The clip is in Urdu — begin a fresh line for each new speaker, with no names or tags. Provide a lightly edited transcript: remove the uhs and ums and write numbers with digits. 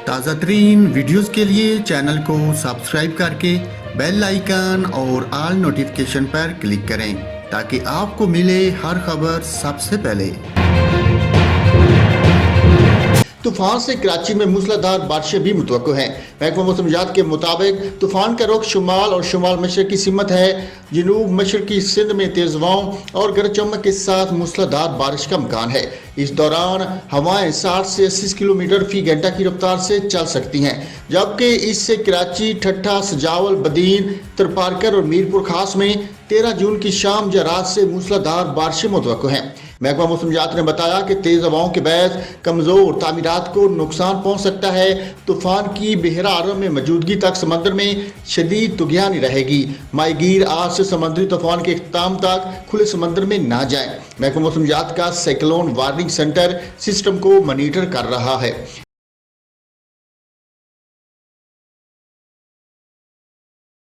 تازہ ترین ویڈیوز کے لیے چینل کو سبسکرائب کر کے بیل آئیکن اور آل نوٹیفیکیشن پر کلک کریں تاکہ آپ کو ملے ہر خبر سب سے پہلے۔ طوفان سے کراچی میں موسلا دھار بارشیں بھی متوقع ہیں۔ محکمہ موسمیات کے مطابق طوفان کا رخ شمال اور شمال مشرقی سمت ہے۔ جنوب مشرقی سندھ میں تیز ہواؤں اور گرج چمک کے ساتھ موسلا دھار بارش کا امکان ہے۔ اس دوران ہوائیں 60 سے 80 کلومیٹر فی گھنٹہ کی رفتار سے چل سکتی ہیں، جبکہ اس سے کراچی، ٹھٹھہ، سجاول، بدین، ترپارکر اور میرپور خاص میں 13 جون کی شام یا رات سے موسلا دھار بارشیں متوقع ہیں۔ محکمہ موسمیات نے بتایا کہ تیز ہواؤں کے باعث کمزور تعمیرات کو نقصان پہنچ سکتا ہے۔ طوفان کی بحیرہ اعظم میں موجودگی تک سمندر میں شدید طغیانی رہے گی۔ ماہی گیر آج سے سمندری طوفان کے اختتام تک کھلے سمندر میں نہ جائیں۔ محکمہ موسمیات کا سائیکلون وارننگ سینٹر سسٹم کو مانیٹر کر رہا ہے۔